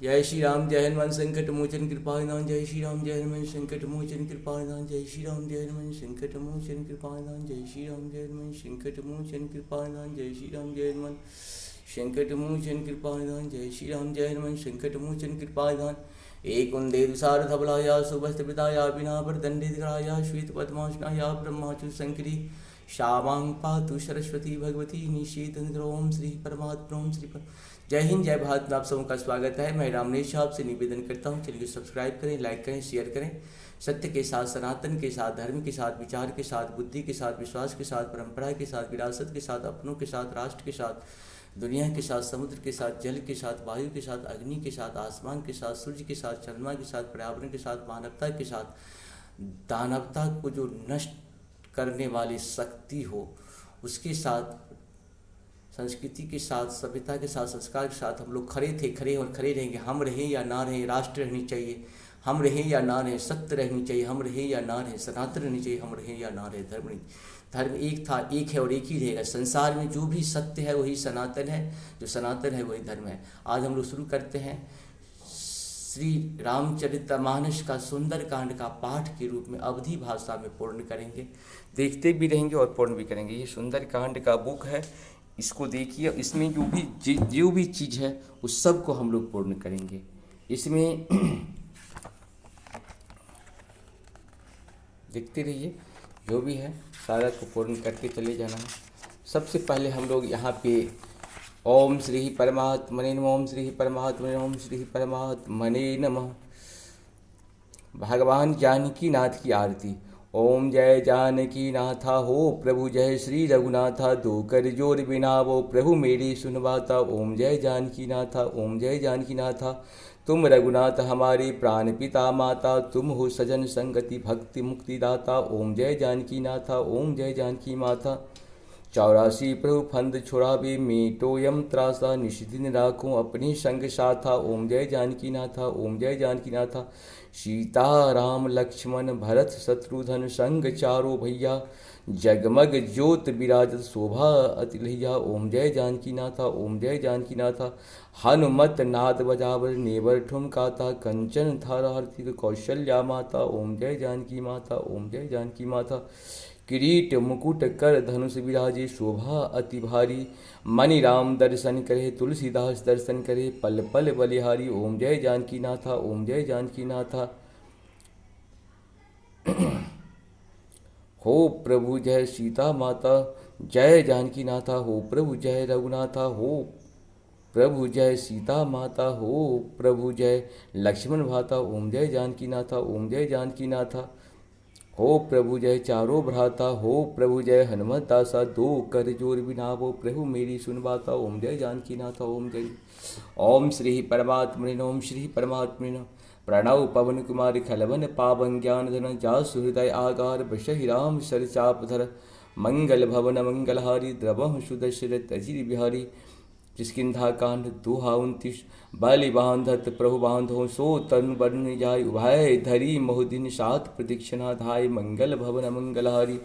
जय श्री राम जय हनुमान संकट मोचन कृपा निधान। जय श्री राम जय हनुमान संकट मोचन कृपा निधान। जय श्री राम जय हनुमान संकट मोचन कृपा निधान। जय श्री राम जय हनुमान संकट मोचन कृपा निधान। जय श्री राम जय हनुमान संकट मोचन कृपा निधान। जय श्री राम जय हनुमान संकट मोचन कृपा निधान। एक कुंदे दुसार धबलाया सुभस्त पिताया विना पर दंडितराया श्वेत पद्मासनाया ब्रह्माचु शंकरी श्यामां पातु सरस्वती भगवती निषेध ओम श्री परमात्मा ओम श्री पर। जय हिंद जय भारत। आप सबों का स्वागत है। मैं रामनेश आपसे निवेदन करता हूँ, चलिए सब्सक्राइब करें, लाइक करें, शेयर करें। सत्य के साथ, सनातन के साथ, धर्म के साथ, विचार के साथ, बुद्धि के साथ, विश्वास के साथ, परंपरा के साथ, विरासत के साथ, अपनों के साथ, राष्ट्र के साथ, दुनिया के साथ, समुद्र के साथ, जल के साथ, वायु के साथ, अग्नि के साथ, आसमान के साथ, सूर्य के साथ, चंद्रमा के साथ, पर्यावरण के साथ, मानवता के साथ, दानवता को जो नष्ट करने वाली शक्ति हो उसके साथ, संस्कृति के साथ, सभ्यता के साथ, संस्कार के साथ हम लोग खड़े थे, खड़े और खड़े रहेंगे। हम रहे या ना रहे, राष्ट्र रहनी चाहिए, हम रहे या ना रहे, सत्य रहनी चाहिए, हम रहे या ना रहे, सनातन रहनी चाहिए, हम रहे या ना रहे, धर्म नहीं। धर्म एक था, एक है और एक ही रहेगा। संसार में जो भी सत्य है वही सनातन है, जो सनातन है वही धर्म है। आज हम लोग शुरू करते हैं श्री रामचरितमानस का सुंदर कांड का पाठ के रूप में अवधी भाषा में पूर्ण करेंगे। देखते भी रहेंगे और पूर्ण भी करेंगे। ये सुंदर कांड का बुक है, इसको देखिए। इसमें जो भी चीज़ है उस सब को हम लोग पूर्ण करेंगे। इसमें देखते रहिए, जो भी है सारा को पूर्ण करके चले जाना है। सबसे पहले हम लोग यहाँ पे ओम श्री परमात्मने नमः, ओम श्री परमात्मने नमः, ओम श्री परमात्मने नमः। भगवान जानकी नाथ की आरती। ओम जय जानकी नाथा हो प्रभु, जय श्री रघुनाथा, दो कर जोर बिना वो प्रभु मेरी सुनवाता। ओम जय जानकी नाथा, ओम जय जानकी नाथा, तुम रघुनाथ हमारे प्राण पिता माता, तुम हो सजन संगति भक्ति मुक्ति दाता। ओम जय जानकी नाथा, ओम जय जानकी माता, 84 प्रभु फंद छुड़ावे मेटो यम त्रासा, निषिदिन राखूं अपनी संग साथा। ओम जय जानकी नाथा, ओम जय जानकी नाथा, सीता राम लक्ष्मण भरत शत्रुघ्न संग चारो भैया, जगमग ज्योत विराजत शोभा अतिलैया। ओम जय जानकी नाथा, ओम जय जानकी नाथा, हनुमत नाद बजावर नेवर ठुमकाता, कंचन थारा हरति कौशल्या माता। ओम जय जानकी माता, ओम जय जानकी माता, किरीट मुकुट कर धनुष विराजे शोभा अति भारी, मणि राम दर्शन करे तुलसीदास दर्शन करे, पल पल बलिहारी। ओम जय जानकी नाथा, ओम जय जानकी नाथा, हो प्रभु जय सीता माता, जय जानकी नाथा, हो प्रभु जय रघुनाथा, हो प्रभु जय सीता माता, हो प्रभु जय लक्ष्मण भाता। ओम जय जानकी नाथा, ओम जय जानकी नाथा, हो प्रभु जय चारों भ्राता, हो प्रभु जय हनुमत दासा, दो कर जोर बिनावो प्रभु मेरी सुनवाता। ओम जय जानकी नाथा, ओम जय। ओम श्री परमात्मने नमः, ओम श्री परमात्मने नमः, प्रणव पवन कुमार खलवन पावन ज्ञान धन, जासु हृदय आगार बसहि राम सर चाप धर, मंगल भवन मंगलहारी, द्रवहु सुदशरथ अजिर बिहारी। किष्किंधा कांड दोहा 29। बलि बांधत प्रभु बांधो सो तनु बन जाय, उभय धरी मोहदिन सात प्रदीक्षिणा धाय, मंगल भवन मंगलहारी,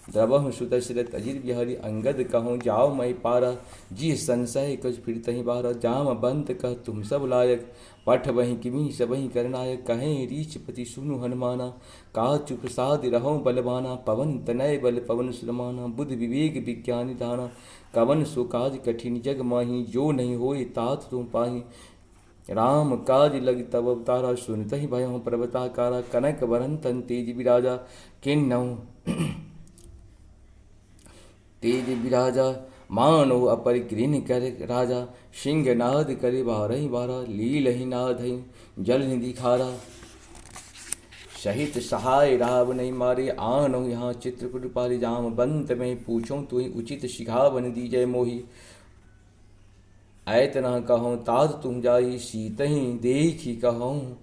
द्रवहु सुदशरथ अजिर बिहारी। अंगद कहूँ जाओ मैं पारा, जी संशय कुछ फिर तही बारा, जाम बंत कह तुम सब लायक, पठ वहीं किमी सबहीं करनायक, कहें रीछपति सुनु हनुमाना, काचु प्रसाद रहो बलवाना, पवन तनय बल पवन सुरमाना, बुद्धि विवेक विज्ञान दाना, कवन सो काज कठिन जग माही, जो नहीं होए तात तुम पाही, राम काज लग तब अवतारा, सुनत ही भय पर्वताकारा, कनक वरन तन तेज विराजा, किन्नौ तेज विराजा, मानो अपर गृह कर राजा, सिंह नाद करे बारही बारा, लील ही नाद ही जल निधि खारा, सहित सहाय राव नहीं मारे, आनो यहाँ चित्रकूट पारी, जाम बंत में पूछो तु उचित शिखावन दीजय मोही, ऐत न कहूँ तात तुम जाई, सीत ही देखी कहूँ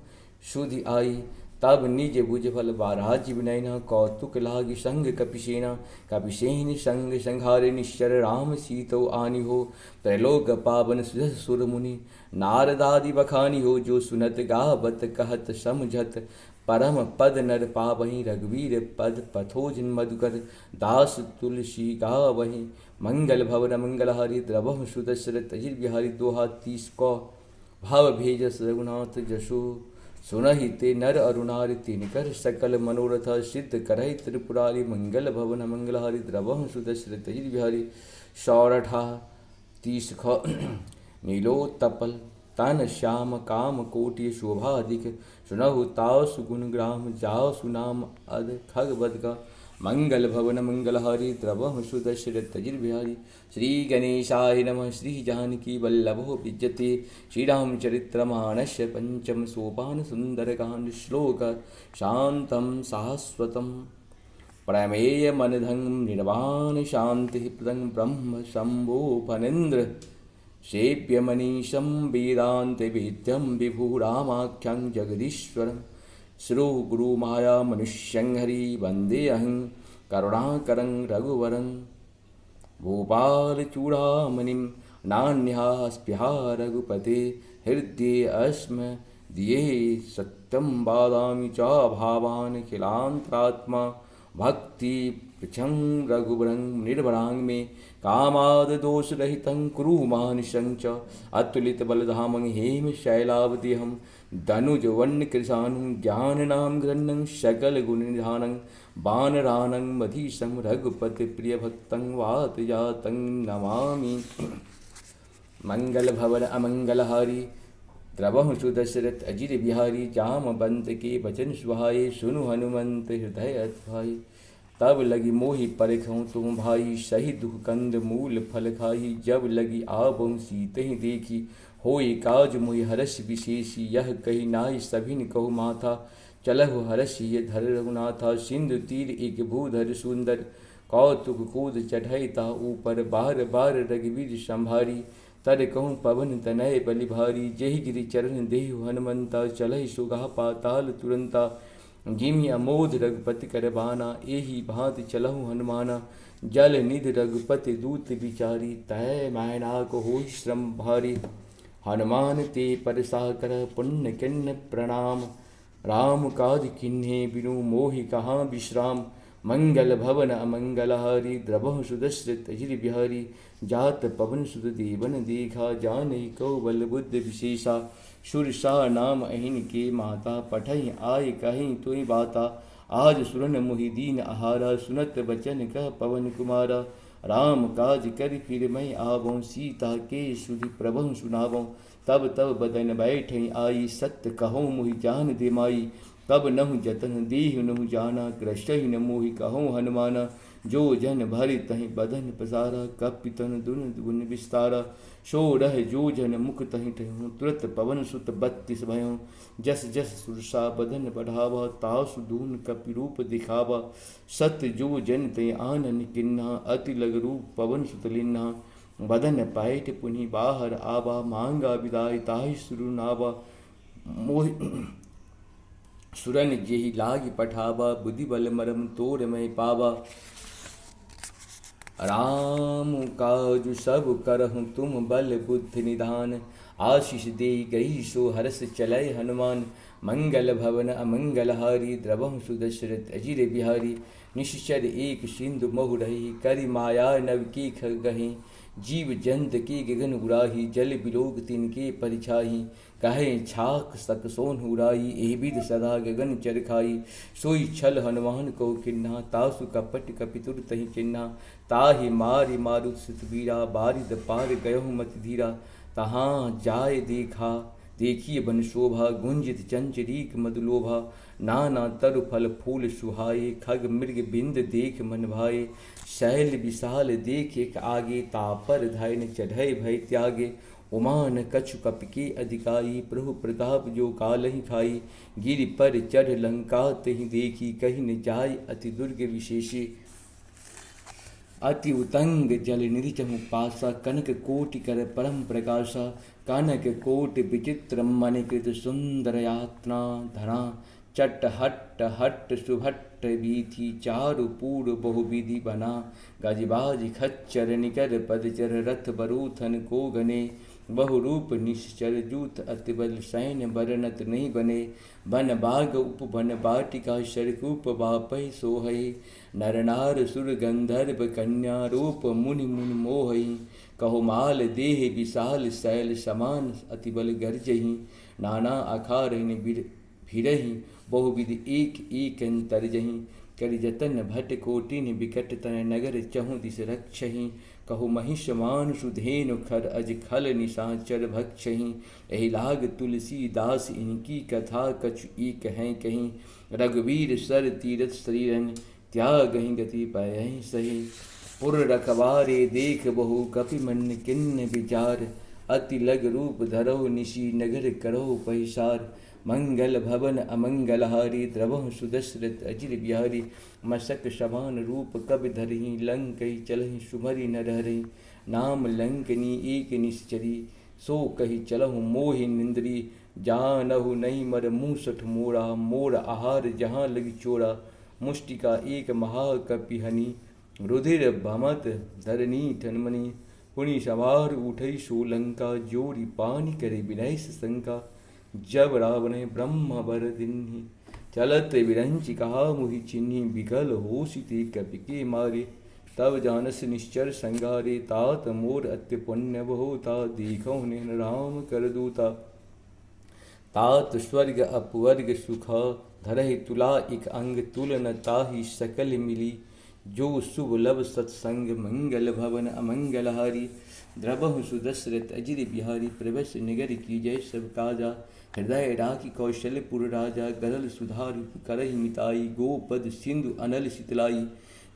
सुधि आई, तब निज भुज फल बाराज्य विनयना, कौतुक लाग संग कपिसेना, कपिसेन संग संहारे निश्चर, राम सीतो आनी हो, त्रैलोक पावन सुजस सुर मुनि, नारदादि बखानी हो, जो सुनत गावत कहत समझत, परम पद नर पावहीं, रघुवीर पद पथोजन मधुकर, दास तुलसी गावहीं, मंगल भवन मंगलहारी, द्रवहु सुदशरथ अजिर बिहारी। दोहा 30 को भाव भेजस रघुनाथ जसो सुनहि ते नर अरुणारि तिनकर सकल मनोरथ सिद्ध करहि त्रिपुरारि मंगल भवन मंगलहारि द्रवहु सुदशरथ बिहारी सौरठा तीसख नीलोत्तपल तन श्याम काम कोटि शोभाधिक सुनहु ताव सुगुण ग्राम जाओ सुनाम अध खग बद का मंगल भवन मंगलहारी द्रवहु सुदशरथ बिहारी श्री गणेशाय नमः श्री जानकी वल्लभो विद्यते श्रीरामचरित्रमानस्य पंचम सोपान सुंदरकांड श्लोक शांतं शाश्वतं प्रमेय मनधं निर्वाण शांति प्रदं ब्रह्म शंभो फणीन्द्र सेव्य मनीषं वेदांत वेद्यं विभुरामाख्यं जगदीश्वरं श्रो गुरु माया मनुष्यं हरि वंदेऽहं करुणाकरं रघुवरं भूपालचूड़ामणिं नान्यास्पृहा रघुपते हृदये अस्म दिये सत्यं वादामि च भावान् खिलान्तरात्मा भक्ति पृछं रघुवरं निर्भरां मे कामाद दोषरहितं कुरु मानुषं च अतुलित बलधामं हेम शैलावदेहं धनुजवन्यकृशानं ज्ञाननां ग्रन्नं सकलगुणनिधानं वानरानं मधीशं रघुपतिप्रियभक्तं वातजातं नमामि मंगलभवन अमंगलहारी द्रवहु सुदशरथ अजिर बिहारी जामवंत के वचन सुहाए सुनु हनुमंत हृदय अथाई तब लगी मोहि परखूँ तुम भाई सही दुख कंद मूल फल खाई जब लगी आबहु सीते ही देखी होई काज मोहि हरस विशेषी यह कही नाई सभिन कहु माथा चलहु हरस ये धर रघुनाथा सिंधु तीर एक भूधर सुंदर कौतुक कूद चढ़ैता ऊपर बार बार रघुवीर संभारी तर कहूँ पवन तनय बलि भारी जहि गिरि चरण देहु हनुमंता चलहि सुगा पाताल तुरंता जिमि अमोध रघुपति करबाना एहि भांति चलहु हनुमाना जल निधि रघुपति दूत विचारी तय मैना को हो श्रम भारी हनुमान ते परसा कर पुण्य किन्न प्रणाम राम काज किन्हे बिनु मोहि कहाँ विश्राम मंगल भवन अमंगलहारी द्रवहु सुदशरथ अजिर बिहारी जात पवन सुत देवन देखा जान कौ बल बुद्ध विशेषा सुरसा नाम अहिन के माता पठई आय कहीं तुई बाता आज सुरन मुहि दीन आहारा सुनत बचन कह पवन कुमारा राम काज कर फिर मैं आवों सीता के सुधि प्रभु सुनावों तब तब बदन बैठ आई सत्य कहो मुहि जान दे माई कब नहु जतन देह नहु जाना कृष्ण न मोहि कहो हनुमाना जो जन भरि तहि बदन पसारा कपितन दुन गुण विस्तारा सो रह जो जन मुख तहि ठहूँ तुरत पवन सुत 32 भयों जस जस सुरसा बदन बढ़ावा तासु दून कपि रूप दिखावा सत्य जो जन तय आनन किन्हा अति लग रूप पवन सुत लिन्हा बदन पाइट पुनि बाहर आवा मांगा विदाई ताहि सुरु नावा मोहि सुरन जेहि लागी पठावा बुद्धि बल मरम तोड़ मैं पावा राम काज सब करहु तुम बल बुद्धि निधान आशीष दे गई सो हरस चलय हनुमान मंगल भवन अमंगलहारी द्रवहु सुदशरथ अजिर बिहारी निश्चर एक सिंधु महु रही करि माया नव की खगहि जीव जंत के गगन उड़ाही जल बिलोक तिनके परिछाही कहे छाक सक सोन उड़ाई एविद सदा गगन चरखाई सोई छल हनुमान को किन्ना तासु कपट कपितुर तहि चिन्हा ताहि मारि मारुत सुतबीरा बारिद पार गयहु मत धीरा तहाँ जाय देखा देखिए बन शोभा गुंजित चंचरीक मदलोभा नाना तरु फल फूल सुहाए खग मृग बिंद देख मन भाए शैल विशाल देख एक आगे तापर धैन चढ़य भय त्यागे उमान कछु कप के अधिकारी प्रभु प्रताप जो काल ही खाई गिरि पर चढ़ लंका तहि देखी कही न जाय अति दुर्ग विशेषे अति उतंग जल निधि चहु पासा कनक कोटि कर परम प्रकाशा कनक कोटि विचित्र मणिकृत सुंदर यातना धरा चट हट्ट सुभट्ट बीथी चारु पूर्व बहुविधि बना गजबाज खच्चर निकर पदचर रथ बरूथन को गने बहुरूप निश्चर जूत अतिबल सैन्य बरनत नहीं बने बन बाग उपवन बाटिका शरकूप बापै सोहै नरनार सुर गंधर्व कन्या रूप मुनि मुन मोहै कहो माल देह विशाल शैल समान अति बल गर्जही, नाना अखारहिन भिरहि बहुविध एक एक तरजही, कर जतन भट कोटिन विकट तन नगर चहु दिस रक्षहि, कहो महिष मान सुधेनु खर अज खल निशाचर भक्षहि, एहि लाग तुलसी दास इनकी कथा कछु एक हैं कहीं, रघुवीर सर तीरथ शरीरन त्यागहि गति पायहि सही, पुर रखवारे देख बहु कपि मन किन्न विचार, अति लग रूप धरो निशि नगर करो पहिसार, मंगल भवन अमंगलहारी द्रवहु सुदशरथ अजिर बिहारी, मशक समान रूप कबि धरहि लंकहि चलहि सुमरि न रहहि, नाम लंकनी एक निश्चरी सो कहि चलहु मोहि निंद्री, जानहु नहीं मर मूसठ मोरा मोर आहार जहाँ लगी चोरा, मुष्टिका एक महाकपिहनि रुधिर भमत धरनी ठनमनि, पुनि सवार उठई सोलंका जोरी पानी करे विनय शंका, जब रावण ब्रह्म बर दिन्हि चलत विरंचि कहा मुहि चिन्हि, विकल होशिते कपि के मारे तब जानस निश्चर संगारे, तात मोर अत्य पुण्य बहुता देखो निहन राम कर दूता, तात स्वर्ग अपवर्ग सुख धरहि तुला एक अंग तुलन ताहि सकल मिली, जो शुभ लभ सत्संग मंगल भवन अमंगलहारी, द्रवहु सुदशरथ अजिर बिहारी, प्रवश निगर की जय सब काजा, हृदय राखी कौशलपुर राजा, गरल सुधार करहि मिताई, गोपद सिंधु अनल शीतलाई,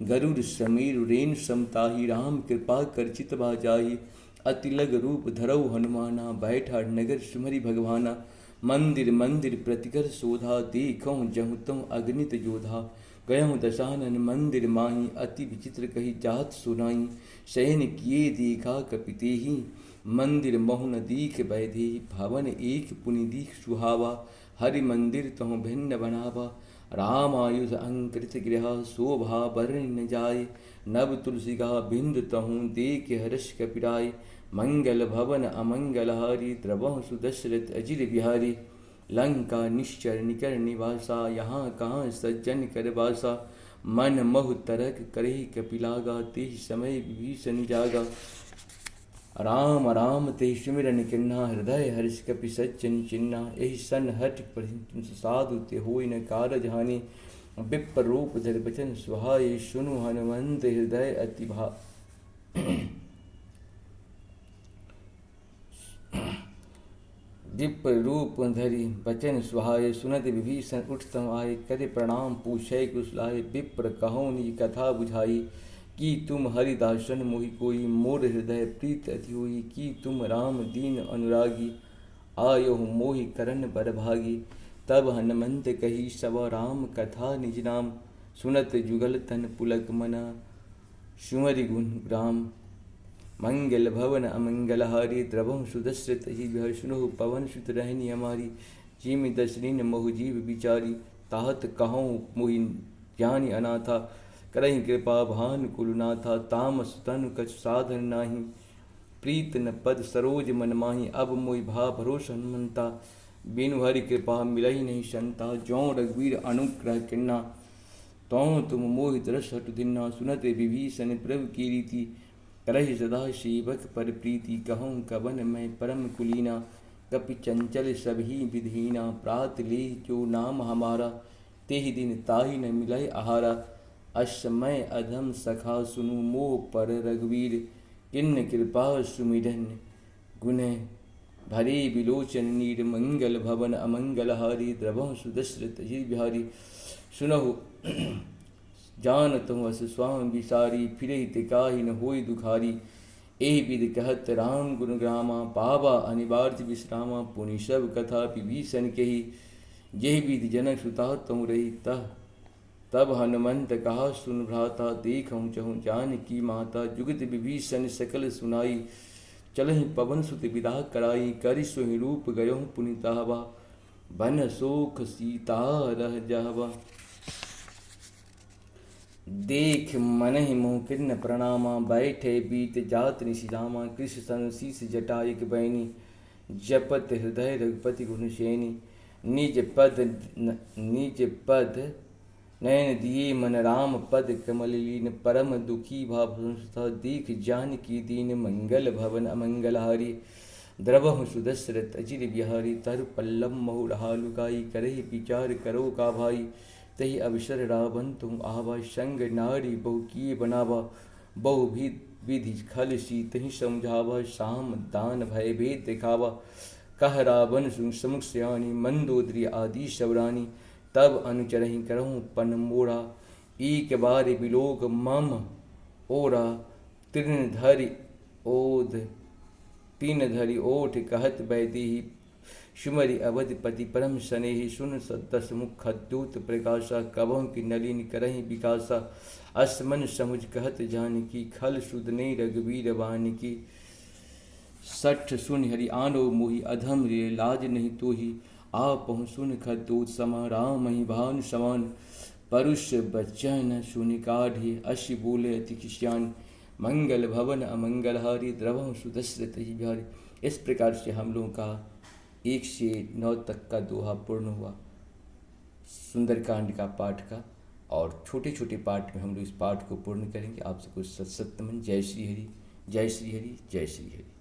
गरुड़ समीर रेण समताही, राम कृपा कर चितवा जाही, अतिलग रूप धरऊ हनुमाना, बैठा नगर सुमरि भगवाना, मंदिर मंदिर प्रतिकर शोधा, देखऊँ जहु तहु अगणित जोधा, गयहु दशानन मंदिर माही, अति विचित्र कही जात सुनाई, शयन किए देखा कपितेहि, मंदिर महुन दीख बैधेहि, भवन एक पुनि दीख सुहावा, हरि मंदिर तहु भिन्न बनावा, राम आयुध अंकृत गृह शोभा बरन न जाय, नव तुलसिगा बिंद तहु देख हर्ष कपिराय, मंगल भवन अमंगलहारी, द्रवहु सुदशरथ अजिर बिहारी, लंका निश्चर निकर निवासा, यहाँ कहाँ सज्जन कर बासा, मन महु तरक करे कपिलागा, तेहि समय विभीषण जागा, राम राम ते सिमरन किन्हा, हृदय हर्ष कपि सज्जन चिन्हा, एहि सन हठ साधु ते होय न कारज हानि, विप्र रूप धर बचन सुहाए, सुनु हनुमंत हृदय अति भा विप्र रूप धरि बचन सुहाए, सुनत विभीषण उठतम आए, करे प्रणाम पूछै कुशलाए, विप्र कहो निज कथा बुझाई, कि तुम हरिदासन मोहि कोई, मोर हृदय प्रीत अति होई, कि तुम राम दीन अनुरागी, आयो मोहि करन बर भागी, तब हनुमंत कही सब राम कथा निज नाम, सुनत जुगल तन पुलक मना, सुमरि गुण ग्राम, मंगल भवन अमंगलहारी, द्रवहु सुदशरथ अजिर बिहारी, सुनहु पवन सुत रहनि हमारी, जिमि दशरथिन महु जीव विचारी, ताहत कहूँ मोहि ज्ञानी अनाथा, करहि कृपा भानु कुलनाथा, तामस तनु कछु साधन नाही, प्रीत न पद सरोज मन माही, अब मोहि भा भरोस हनुमंता, बिनु हरि कृपा मिलहि नहीं संता, जौं रघुवीर अनुग्रह किन्ना, तौं तुम मोहि दरस हटु दिन्ना, सुनत विभीषण प्रभु की रीति, करहि सदा सेवक पर प्रीति, कहूँ कवन मैं परम कुलीना, कपि चंचल सबही विधीना, प्रात ले जो नाम हमारा, तेहि दिन ताहि न मिलय आहारा, अश्मय अधम सखा सुनु मोह पर रघुवीर, किन्न कृपा सुमिरन गुण भरे विलोचन नीर, मंगल भवन अमंगलहारी, द्रवहु सुदशरथ अजिर बिहारी, सुनहु जानत हूँ अस स्वामी विसारी, फिरहि ते काहि न होय दुखारी, एहि विधि कहत राम गुण ग्रामा, पावा अनिवार्य विश्रामा, पुनि सब कथा विभीषण कही, यही विधि जनक सुता तुम रही, तब हनुमंत कहा सुन भ्राता, देखऊँ चहु जानकी माता, जुगत विभीषण सकल सुनाई, चलहि पवन सुत विदा कराई, करि सोहि रूप गयहु पुनितावा, बन सोख सीता रह जावा, देख मनहि मोह किन्न प्रणामा, बैठे बीत जात निशिरामा, कृष सन शीस जटायक बैनी, जपत हृदय रघुपति गुण सेनी, निज पद नयन दिए मन राम पद कमल लीन, परम दुखी भाव संस्था दीख जानकी दीन, मंगल भवन अमंगल हारी, द्रवहु सुदशरथ अजिर बिहारी, तर पल्लम महु रहा लुकाई, करहि विचार करो का भाई, तही अवसर रावण तुम आवा, संग नारी बहु किए बनावा, बहु भी विधि खल सी तही समझावा, साम दान भय भेद दिखावा, कह रावण समुख सयानी, मंदोदरी आदि शबरानी, तब अनुचरहि करहूँ पन मोरा, एक बार बिलोक मम ओरा, तृणधरि ओध तीन धरि ओठ कहत बैदेही, सुमरि अवधपति परम स्नेही, सुन दस मुख दूत प्रकाशा, कबहु की नलिन करहि विकासा, असमन समुझ कहत जानकी, खल सुदने रघुवीर बानिकी, सठ सुन हरि आनो मोहि, अधम रे लाज नहीं तोहि, आपहु सुन खदूत समा, राम मही भानु समान, परुष बचन सुनि काढ़ी, अशि बोले अति किश्यान, मंगल भवन अमंगल हारी, द्रवहु सुदशरथ ही बिहारी। इस प्रकार से हम लोगों का 1 से 9 तक का दोहा पूर्ण हुआ सुंदरकांड का पाठ का, और छोटे छोटे पाठ में हम लोग इस पाठ को पूर्ण करेंगे। आप सबको सत सत नमन। जय श्री हरि, जय श्री हरि, जय श्री हरि।